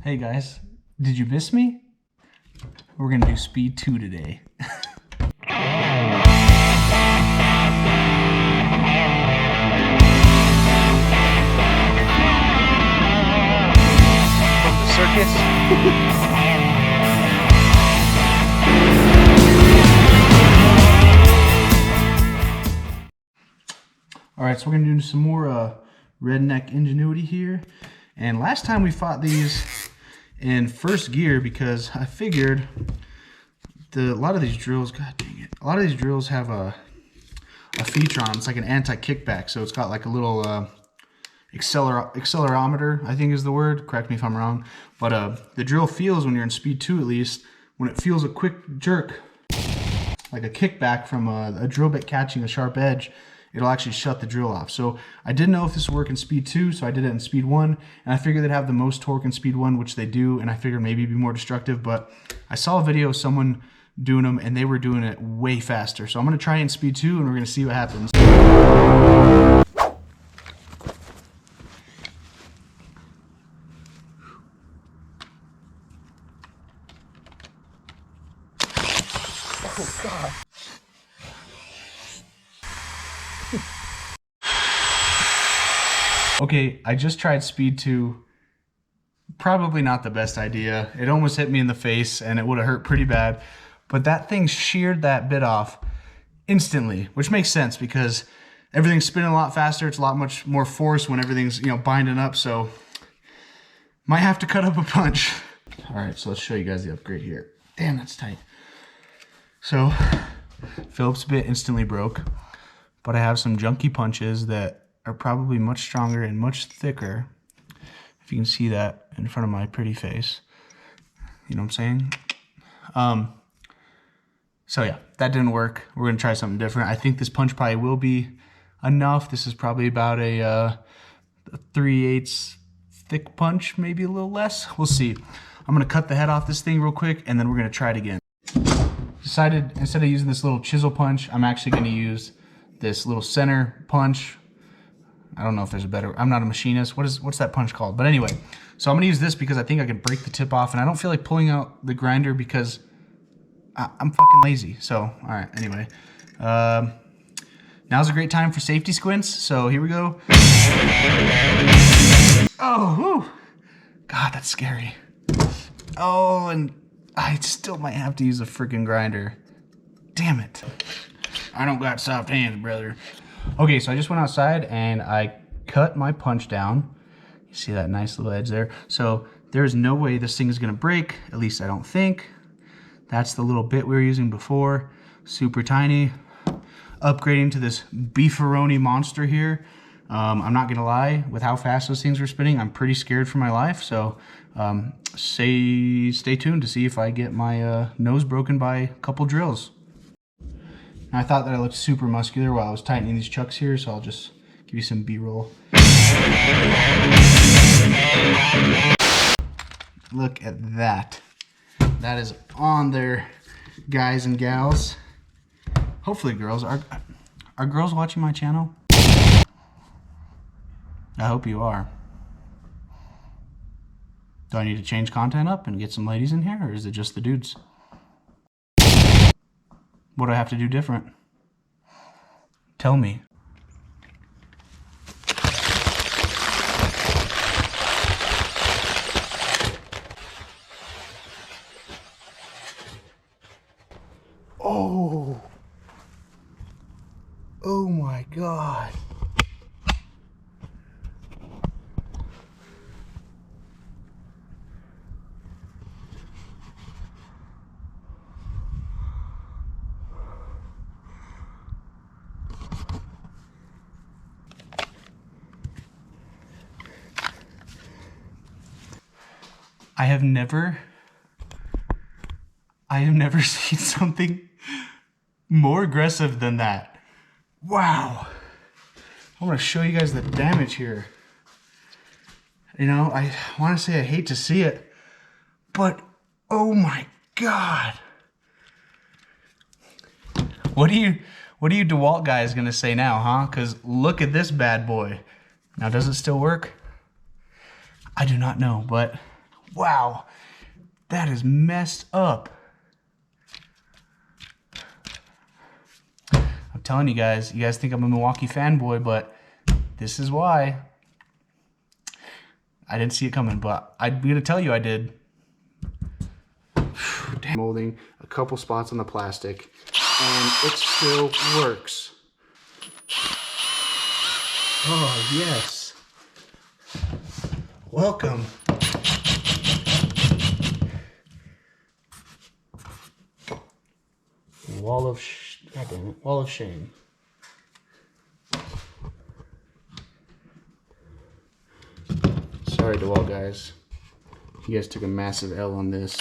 Hey guys, did you miss me? We're gonna do speed 2 today. From the circus. Alright, so we're gonna do some more redneck ingenuity here. And last time we fought these in first gear because I figured a lot of these drills, god dang it, a lot of these drills have a feature on them. It's like an anti-kickback, so it's got like a little accelerometer, I think is the word, correct me if I'm wrong, but the drill feels, when you're in speed 2 at least, when it feels a quick jerk, like a kickback from a drill bit catching a sharp edge, it'll actually shut the drill off. So I didn't know if this would work in speed 2, so I did it in speed 1, and I figured they'd have the most torque in speed 1, which they do, and I figured maybe it'd be more destructive, but I saw a video of someone doing them, and they were doing it way faster. So I'm gonna try it in speed 2, and we're gonna see what happens. Oh God. Okay, I just tried speed 2. Probably not the best idea. It almost hit me in the face and it would have hurt pretty bad. But that thing sheared that bit off instantly, which makes sense because everything's spinning a lot faster. It's a lot much more force when everything's, binding up. So might have to cut up a punch. All right, so let's show you guys the upgrade here. Damn, that's tight. So Phillips bit instantly broke, but I have some junky punches that are probably much stronger and much thicker. If you can see that in front of my pretty face. You know what I'm saying? So yeah, that didn't work. We're gonna try something different. I think this punch probably will be enough. This is probably about a 3/8 thick punch, maybe a little less. We'll see. I'm gonna cut the head off this thing real quick and then we're gonna try it again. Decided instead of using this little chisel punch, I'm actually gonna use this little center punch. I don't know if there's a better, I'm not a machinist. What's that punch called? But anyway, so I'm gonna use this because I think I can break the tip off and I don't feel like pulling out the grinder because I'm fucking lazy. So, all right, anyway. Now's a great time for safety squints. So here we go. Oh, whew. God, that's scary. Oh, and I still might have to use a freaking grinder. Damn it. I don't got soft hands, brother. Okay, so I just went outside and I cut my punch down. You see that nice little edge there? So there's no way this thing is gonna break, at least I don't think. That's the little bit we were using before, super tiny. Upgrading to this beefaroni monster here. I'm not gonna lie, with how fast those things were spinning, I'm pretty scared for my life. So stay tuned to see if I get my nose broken by a couple drills. I thought that I looked super muscular while I was tightening these chucks here, so I'll just give you some B-roll. Look at that. That is on there, guys and gals. Hopefully girls. Are girls watching my channel? I hope you are. Do I need to change content up and get some ladies in here, or is it just the dudes? What do I have to do different? Tell me. Oh. Oh my God. I have never seen something more aggressive than that. Wow. I want to show you guys the damage here. I want to say I hate to see it, but oh my God. What are you Dewalt guys gonna say now, huh? Because look at this bad boy. Now, does it still work? I do not know, but Wow, that is messed up. I'm telling you guys think I'm a Milwaukee fanboy, but this is why. I didn't see it coming, but I'm gonna tell you I did. Damn. Molding a couple spots on the plastic, and it still works. Oh, yes. Welcome. Wall of shame. Sorry, Dewalt guys. You guys took a massive L on this.